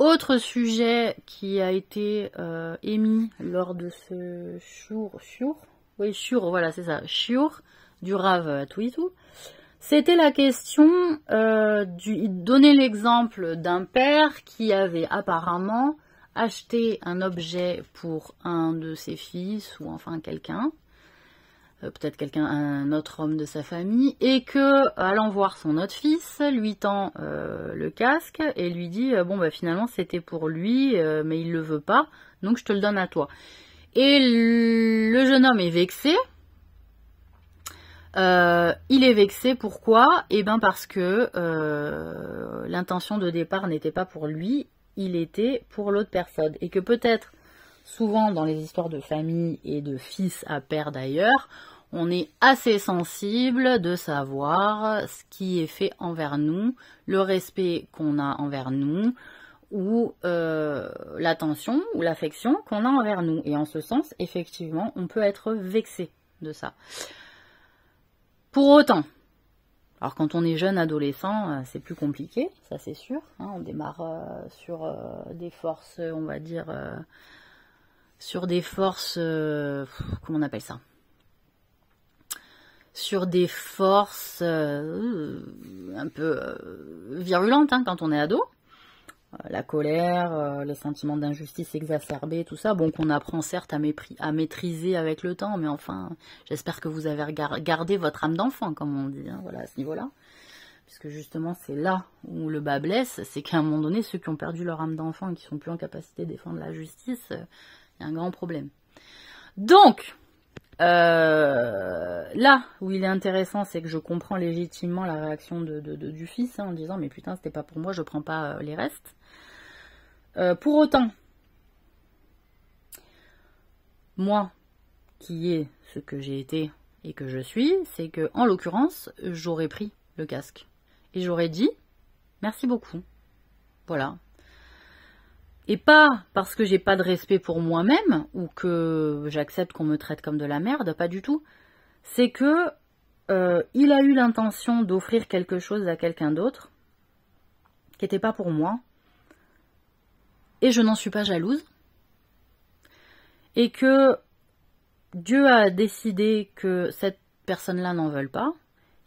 Autre sujet qui a été émis lors de ce voilà c'est ça, shiur du Rav Twitou, c'était la question donner l'exemple d'un père qui avait apparemment acheté un objet pour un de ses fils ou enfin quelqu'un, peut-être un autre homme de sa famille, et que, allant voir son autre fils, lui tend le casque et lui dit bon bah finalement c'était pour lui, mais il le veut pas, donc je te le donne à toi. Et le jeune homme est vexé. Il est vexé, pourquoi? Eh bien parce que l'intention de départ n'était pas pour lui, il était pour l'autre personne, et que peut-être souvent dans les histoires de famille et de fils à père d'ailleurs, on est assez sensible de savoir ce qui est fait envers nous, le respect qu'on a envers nous, ou l'attention ou l'affection qu'on a envers nous. Et en ce sens, effectivement, on peut être vexé de ça. Pour autant, alors quand on est jeune adolescent, c'est plus compliqué, ça c'est sûr. Hein, on démarre sur des forces, on va dire, sur des forces, comment on appelle ça? Sur des forces un peu virulentes hein, quand on est ado. La colère, les sentiments d'injustice exacerbés, tout ça, bon qu'on apprend certes à maîtriser avec le temps, mais enfin, j'espère que vous avez gardé votre âme d'enfant, comme on dit, hein, voilà, à ce niveau-là. Puisque justement, c'est là où le bas blesse, c'est qu'à un moment donné, ceux qui ont perdu leur âme d'enfant et qui sont plus en capacité de défendre la justice, il y a un grand problème. Donc, là où il est intéressant, c'est que je comprends légitimement la réaction du fils, hein, en disant, mais putain, c'était pas pour moi, je prends pas les restes. Pour autant, moi, qui est ce que j'ai été et que je suis, c'est que, en l'occurrence, j'aurais pris le casque. Et j'aurais dit, merci beaucoup. Voilà. Et pas parce que j'ai pas de respect pour moi-même, ou que j'accepte qu'on me traite comme de la merde, pas du tout. C'est que il a eu l'intention d'offrir quelque chose à quelqu'un d'autre, qui n'était pas pour moi, et je n'en suis pas jalouse, et que Dieu a décidé que cette personne-là n'en veuille pas,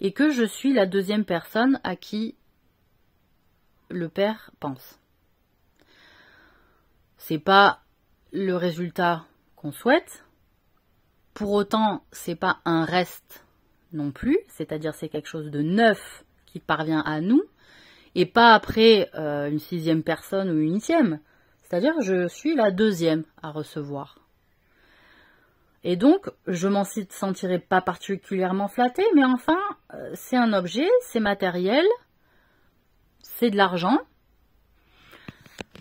et que je suis la deuxième personne à qui le Père pense. C'est pas le résultat qu'on souhaite, pour autant c'est pas un reste non plus, c'est-à-dire c'est quelque chose de neuf qui parvient à nous, et pas après une sixième personne ou une unième. C'est-à-dire je suis la deuxième à recevoir. Et donc, je m'en sentirai pas particulièrement flattée, mais enfin, c'est un objet, c'est matériel, c'est de l'argent.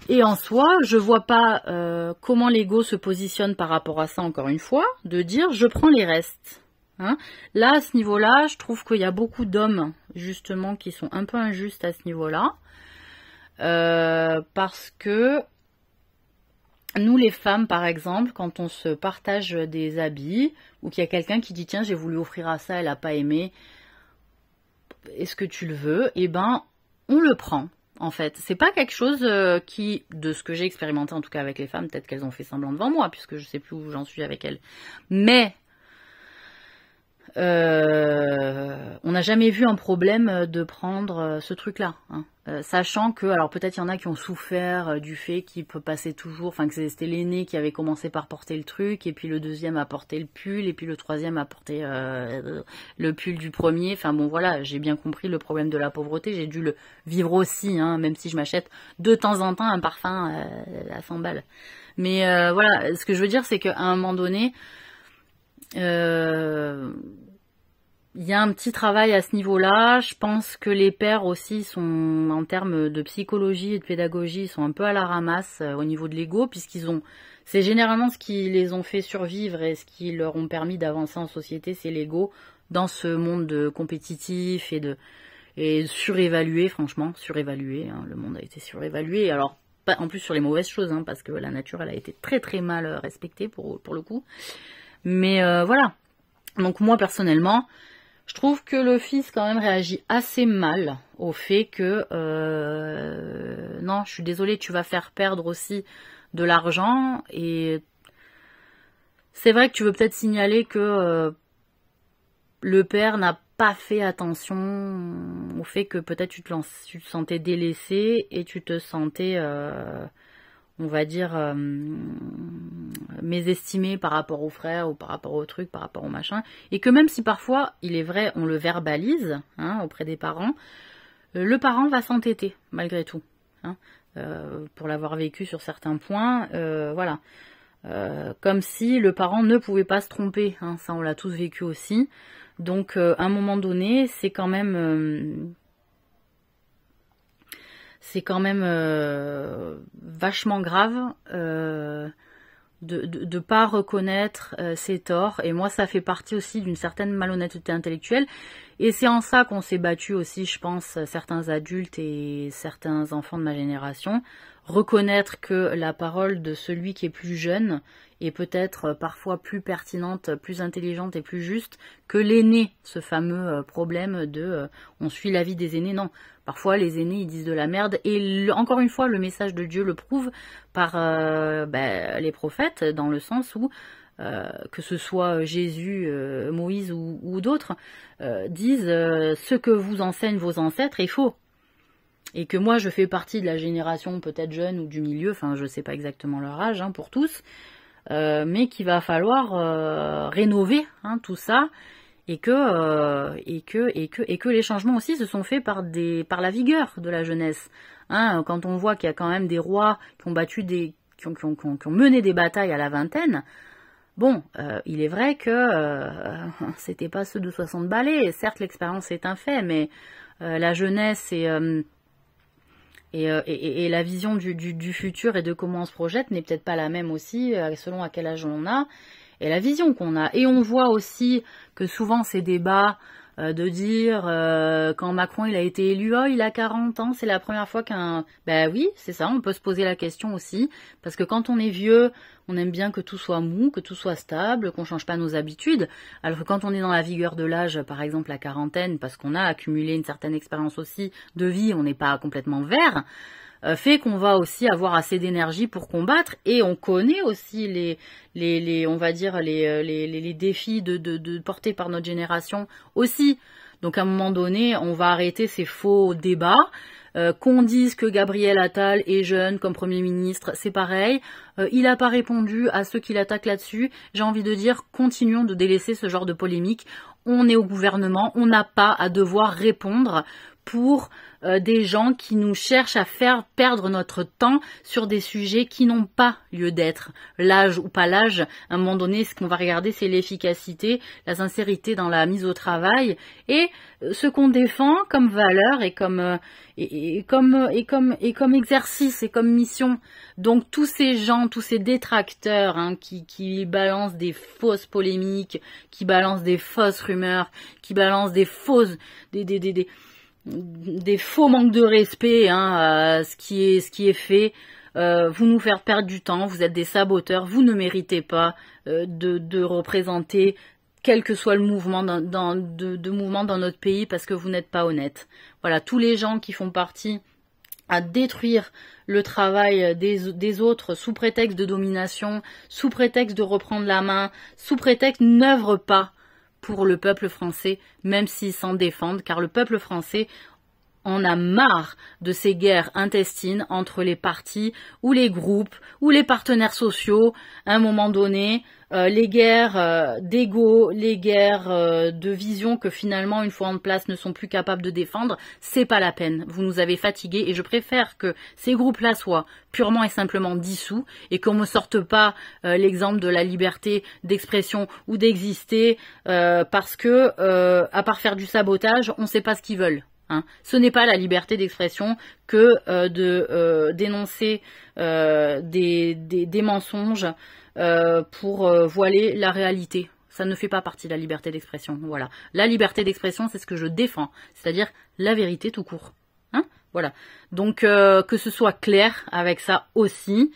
Et en soi, je vois pas comment l'ego se positionne par rapport à ça, encore une fois, de dire je prends les restes. Hein. Là, à ce niveau-là, je trouve qu'il y a beaucoup d'hommes, justement, qui sont un peu injustes à ce niveau-là. Parce que nous, les femmes, par exemple, quand on se partage des habits, ou qu'il y a quelqu'un qui dit « Tiens, j'ai voulu offrir à ça, elle n'a pas aimé, est-ce que tu le veux ?» Eh ben, on le prend, en fait. C'est pas quelque chose qui, de ce que j'ai expérimenté, en tout cas avec les femmes, peut-être qu'elles ont fait semblant devant moi, puisque je sais plus où j'en suis avec elles. Mais on n'a jamais vu un problème de prendre ce truc-là, hein. Sachant que, alors peut-être il y en a qui ont souffert du fait qu'il peut passer toujours, enfin que c'était l'aîné qui avait commencé par porter le truc, et puis le deuxième a porté le pull, et puis le troisième a porté le pull du premier, enfin bon voilà, j'ai bien compris le problème de la pauvreté, j'ai dû le vivre aussi, hein, même si je m'achète de temps en temps un parfum à 100 balles. Mais voilà, ce que je veux dire c'est qu'à un moment donné, il y a un petit travail à ce niveau-là. Je pense que les pères aussi sont, en termes de psychologie et de pédagogie, ils sont un peu à la ramasse au niveau de l'ego, puisqu'ils ont, c'est généralement ce qui les ont fait survivre et ce qui leur ont permis d'avancer en société, c'est l'ego dans ce monde de compétitif et surévalué, franchement, surévalué. Hein, le monde a été surévalué. Alors, pas, en plus sur les mauvaises choses, hein, parce que la nature, elle a été très très mal respectée pour le coup. Mais voilà. Donc moi personnellement, Je trouve que le fils quand même réagit assez mal au fait que non, je suis désolée, tu vas faire perdre aussi de l'argent, et c'est vrai que tu veux peut-être signaler que le père n'a pas fait attention au fait que peut-être tu te sentais délaissé et tu te sentais on va dire mésestimé par rapport aux frères ou par rapport au truc, par rapport au machin, et que même si parfois, il est vrai, on le verbalise auprès des parents, le parent va s'entêter malgré tout, pour l'avoir vécu sur certains points, voilà, comme si le parent ne pouvait pas se tromper, ça on l'a tous vécu aussi, donc à un moment donné, c'est quand même vachement grave de pas reconnaître ses torts, et moi ça fait partie aussi d'une certaine malhonnêteté intellectuelle, et c'est en ça qu'on s'est battu aussi, je pense, certains adultes et certains enfants de ma génération, reconnaître que la parole de celui qui est plus jeune est peut-être parfois plus pertinente, plus intelligente et plus juste que l'aîné, ce fameux problème de on suit l'avis des aînés. Non, parfois les aînés ils disent de la merde, et encore une fois le message de Dieu le prouve par les prophètes, dans le sens où que ce soit Jésus, Moïse ou d'autres, disent ce que vous enseignent vos ancêtres est faux. Et que moi je fais partie de la génération peut-être jeune ou du milieu, enfin je sais pas exactement leur âge pour tous, mais qu'il va falloir rénover tout ça, et que les changements aussi se sont faits par la vigueur de la jeunesse. Quand on voit qu'il y a quand même des rois qui ont battu qui ont mené des batailles à la vingtaine, bon, il est vrai que c'était pas ceux de 60 balais, certes l'expérience est un fait, mais la jeunesse et la vision du futur et de comment on se projette n'est peut-être pas la même aussi, selon à quel âge on a, et la vision qu'on a. Et on voit aussi que souvent ces débats de dire quand Macron il a été élu, oh il a 40 ans, c'est la première fois qu'un... Ben oui, c'est ça, on peut se poser la question aussi, parce que quand on est vieux, on aime bien que tout soit mou, que tout soit stable, qu'on change pas nos habitudes, alors que quand on est dans la vigueur de l'âge, par exemple la quarantaine, parce qu'on a accumulé une certaine expérience aussi de vie, on n'est pas complètement vert, fait qu'on va aussi avoir assez d'énergie pour combattre, et on connaît aussi on va dire les défis portés par notre génération aussi. Donc à un moment donné, on va arrêter ces faux débats. Qu'on dise que Gabriel Attal est jeune comme Premier ministre, c'est pareil. Il n'a pas répondu à ceux qui l'attaquent là-dessus. J'ai envie de dire, continuons de délaisser ce genre de polémique. On est au gouvernement, on n'a pas à devoir répondre pour des gens qui nous cherchent à faire perdre notre temps sur des sujets qui n'ont pas lieu d'être. L'âge ou pas l'âge, à un moment donné, ce qu'on va regarder, c'est l'efficacité, la sincérité dans la mise au travail, et ce qu'on défend comme valeur et comme exercice et comme mission. Donc tous ces gens, tous ces détracteurs qui balancent des fausses polémiques, qui balancent des fausses rumeurs, qui balancent des fausses des faux manques de respect ce qui est fait, vous nous faites perdre du temps, vous êtes des saboteurs, vous ne méritez pas de représenter quel que soit le mouvement de mouvement dans notre pays, parce que vous n'êtes pas honnête. Voilà, tous les gens qui font partie à détruire le travail des autres sous prétexte de domination, sous prétexte de reprendre la main, sous prétexte n'œuvrent pas pour le peuple français, même s'ils s'en défendent, car le peuple français en a marre de ces guerres intestines entre les partis ou les groupes ou les partenaires sociaux. À un moment donné, les guerres d'ego, les guerres de vision que finalement, une fois en place, ne sont plus capables de défendre, c'est pas la peine. Vous nous avez fatigués, et je préfère que ces groupes-là soient purement et simplement dissous, et qu'on me sorte pas l'exemple de la liberté d'expression ou d'exister, parce que, à part faire du sabotage, on sait pas ce qu'ils veulent. Ce n'est pas la liberté d'expression que de dénoncer des mensonges pour voiler la réalité. Ça ne fait pas partie de la liberté d'expression. Voilà. La liberté d'expression, c'est ce que je défends, c'est-à-dire la vérité tout court. Voilà. Donc que ce soit clair avec ça aussi.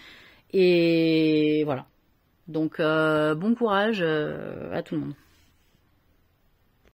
Et voilà. Donc bon courage à tout le monde.